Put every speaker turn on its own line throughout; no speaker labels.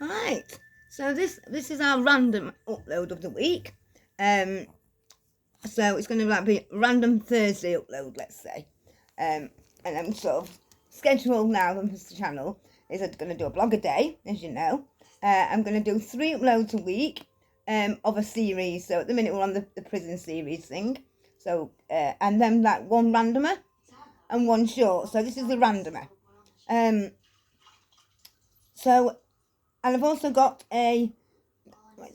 Right, so this is our random upload of the week. So it's going to be random Thursday upload, let's say. And I'm sort of scheduled now on this channel is I'm going to do a blog a day, as you know. I'm going to do 3 uploads a week of a series. So at the minute we're on the prison series thing. So and then like 1 randomer and 1 short. So this is the randomer. So, and I've also got it's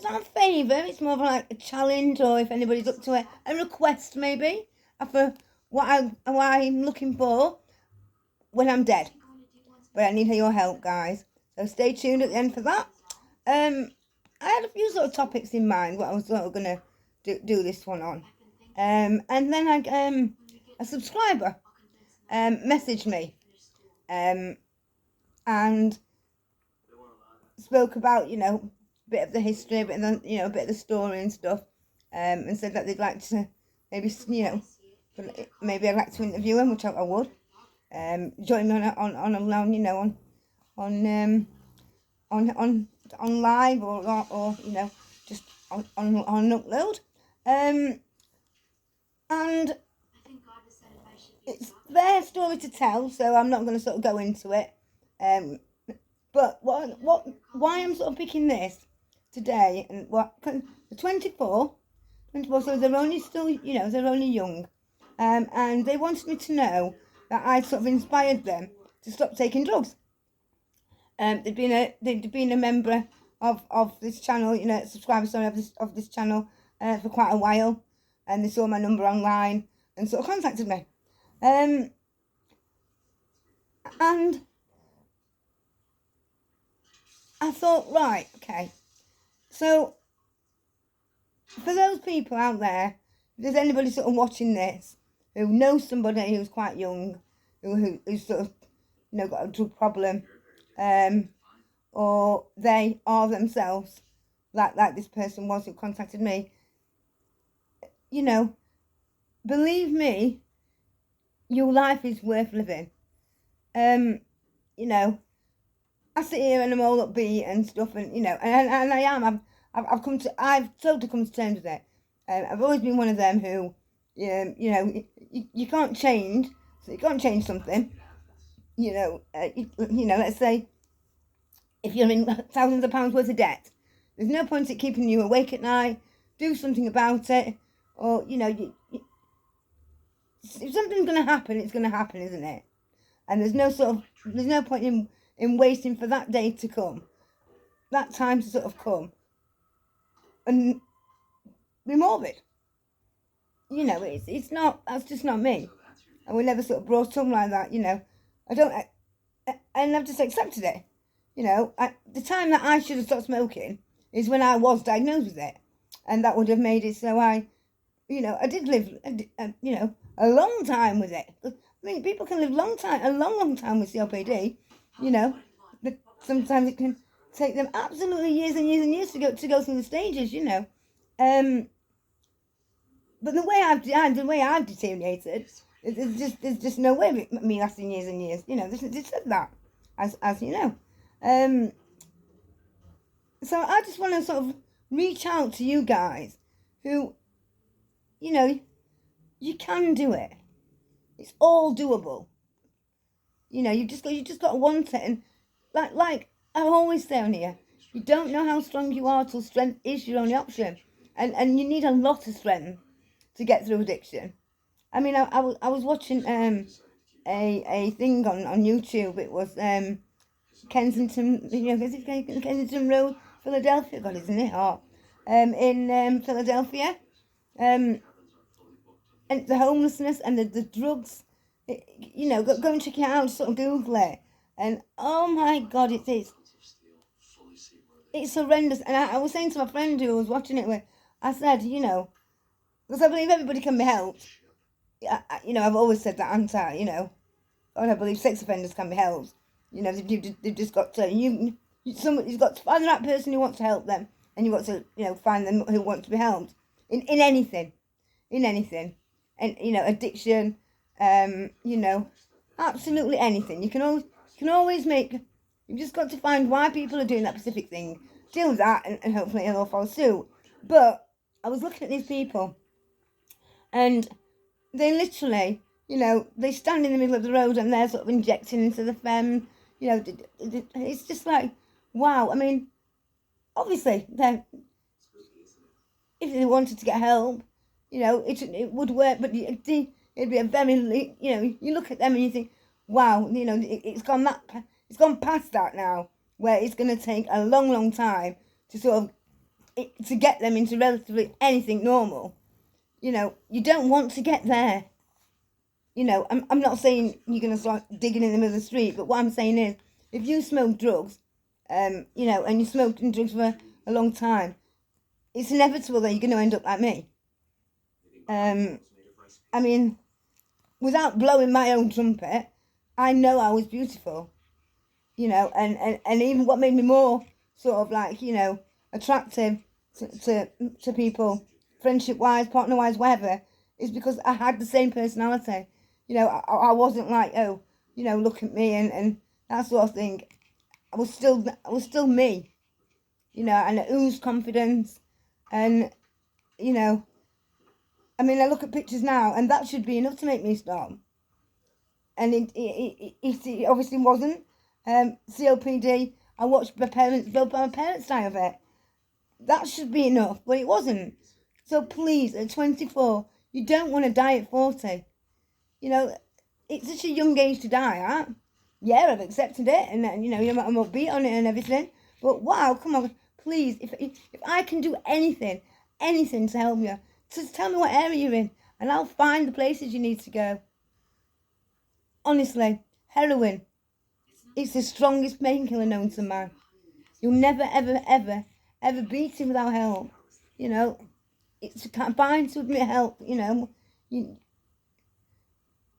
not a favour, it's more of like a challenge, or if anybody's up to it, a request maybe, for what I'm looking for when I'm dead. But I need your help, guys. So stay tuned at the end for that. I had a few sort of topics in mind, what I was sort of going to do this one on. And then a subscriber messaged me and spoke about, a bit of the history, a bit of the, a bit of the story and stuff, and said that they'd like to maybe, maybe I'd like to interview him, which I would. Join me on live or just on upload. And it's their story to tell, so I'm not going to sort of go into it. But why I'm sort of picking this today, and the 24, so they're only still, they're only young, and they wanted me to know that I sort of inspired them to stop taking drugs. They'd been a member of this channel, subscribers of this channel for quite a while, and they saw my number online and sort of contacted me, and I thought, right, okay, so for those people out there, if there's anybody sort of watching this who knows somebody who's quite young, who's sort of, got a drug problem, or they are themselves, like this person was who contacted me, believe me, your life is worth living. I sit here and I'm all upbeat and stuff, and and I am. I've totally come to terms with it. I've always been one of them who, you can't change. So you can't change something. Let's say if you're in thousands of pounds worth of debt, there's no point in keeping you awake at night. Do something about it, or if something's going to happen, it's going to happen, isn't it? And there's no point in waiting for that day to come, that time to sort of come, and be morbid. It's not, that's just not me. I was never sort of brought up like that, I don't, and I've just accepted it. The time that I should have stopped smoking is when I was diagnosed with it, and that would have made it so I did live, a long time with it. I mean, people can live a long time with COPD, but sometimes it can take them absolutely years and years and years to go through the stages, But the way I've deteriorated, there's just no way of me lasting years and years. They said that, as you know. So I just want to sort of reach out to you guys who, you can do it. It's all doable. You just got to want it, and like I always say on here, you don't know how strong you are till strength is your only option, and you need a lot of strength to get through addiction. I mean, I was watching a thing on YouTube. It was Kensington, Kensington Road, Philadelphia. God, isn't it hot? In Philadelphia, and the homelessness and the drugs. Go and check it out. Sort of Google it, and oh my God, it's horrendous. And I was saying to my friend who was watching it, I said, because I believe everybody can be helped. I've always said that, haven't I? God, I believe sex offenders can be helped. They've just got to, somebody's got to find the right person who wants to help them, and you've got to, find them who want to be helped in anything, and addiction, absolutely anything. You can always make You've just got to find why people are doing that specific thing, deal with that, and hopefully it'll all follow suit. But I was looking at these people, and they literally, they stand in the middle of the road and they're sort of injecting into the femme. It's just like, wow. I mean, obviously, if they wanted to get help, it would work, but it'd be a very, you look at them and you think, wow, it's gone past that now, where it's going to take a long, long time to sort of, to get them into relatively anything normal. You don't want to get there. I'm not saying you're going to start digging in the middle of the street, but what I'm saying is, if you smoke drugs, and you smoked drugs for a long time, it's inevitable that you're going to end up like me. I mean, without blowing my own trumpet, I know I was beautiful, and even what made me more sort of like, attractive to people, friendship-wise, partner-wise, whatever, is because I had the same personality. I wasn't like, oh, look at me and that sort of thing. I was still me, and I oozed confidence, and, I mean, I look at pictures now, and that should be enough to make me stop. And it obviously wasn't. COPD, I watched my parents die of it. That should be enough, but it wasn't. So please, at 24, you don't want to die at 40. It's such a young age to die at. Yeah, I've accepted it, and I'm upbeat on it and everything. But wow, come on, please, if I can do anything to help you, just tell me what area you're in, and I'll find the places you need to go. Honestly, heroin, it's the strongest painkiller known to man. You'll never, ever, ever, ever beat it without help. It's combined with help.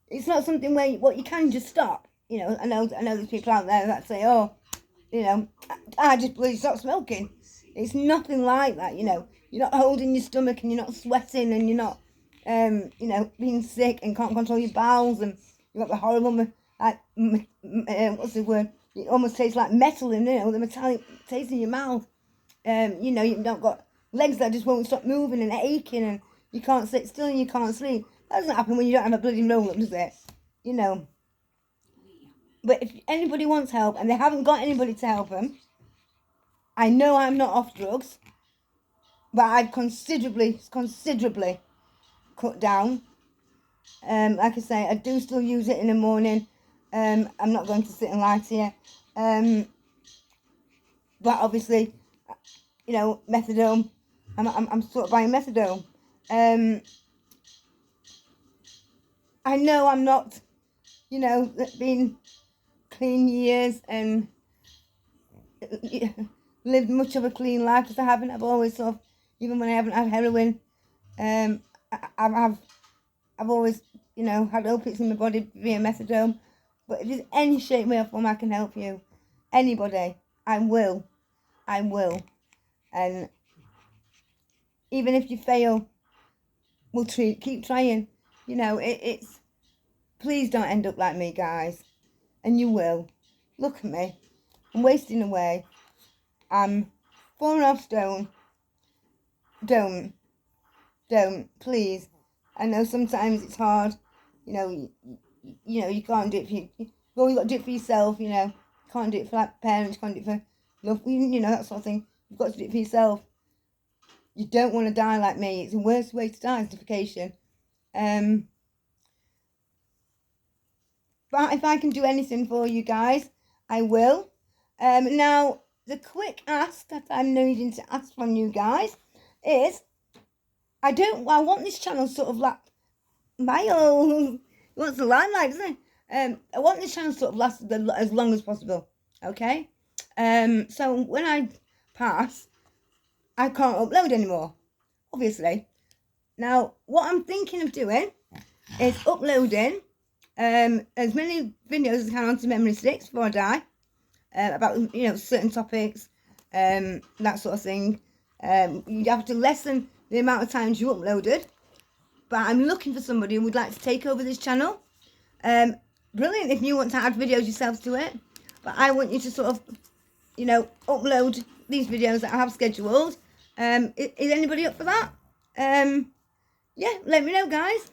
It's not something where you can just stop. I know there's people out there that say, oh, I just bloody stop smoking. It's nothing like that. You're not holding your stomach and you're not sweating and you're not, being sick and can't control your bowels and you've got the horrible, what's the word? It almost tastes like metal in there, the metallic taste in your mouth. You've not got legs that just won't stop moving and aching and you can't sit still and you can't sleep. That doesn't happen when you don't have a bloody roll-up, does it? But if anybody wants help and they haven't got anybody to help them, I know I'm not off drugs, but I've considerably cut down. Like I say, I do still use it in the morning. I'm not going to sit and lie to you. But obviously, methadone. I'm sort of buying methadone. I know I'm not, been clean years and lived much of a clean life, because I haven't. I've always sort of, even when I haven't had heroin, I've always, had opiates in my body via methadone. But if there's any shape, way, or form I can help you, anybody, I will. And even if you fail, we'll keep trying. It's, please don't end up like me, guys. And you will. Look at me. I'm wasting away. I'm 4.5 stone. Don't, please. I know sometimes it's hard. You can't do it for you. Well, you got to do it for yourself, Can't do it for parents, can't do it for love, that sort of thing. You've got to do it for yourself. You don't want to die like me. It's the worst way to die, is suffocation. But if I can do anything for you guys, I will. Now, the quick ask that I'm needing to ask from you guys is, I want this channel sort of like my own. What's the limelight, isn't it? I want this channel sort of last as long as possible. Okay. So when I pass, I can't upload anymore, obviously. Now, what I'm thinking of doing is uploading as many videos as I can onto Memory Sticks before I die, about certain topics, that sort of thing. You have to lessen the amount of times you uploaded, but I'm looking for somebody who would like to take over this channel. Brilliant if you want to add videos yourselves to it. but I want you to sort of, you know, upload these videos that I have scheduled. Is anybody up for that? Yeah, let me know, guys.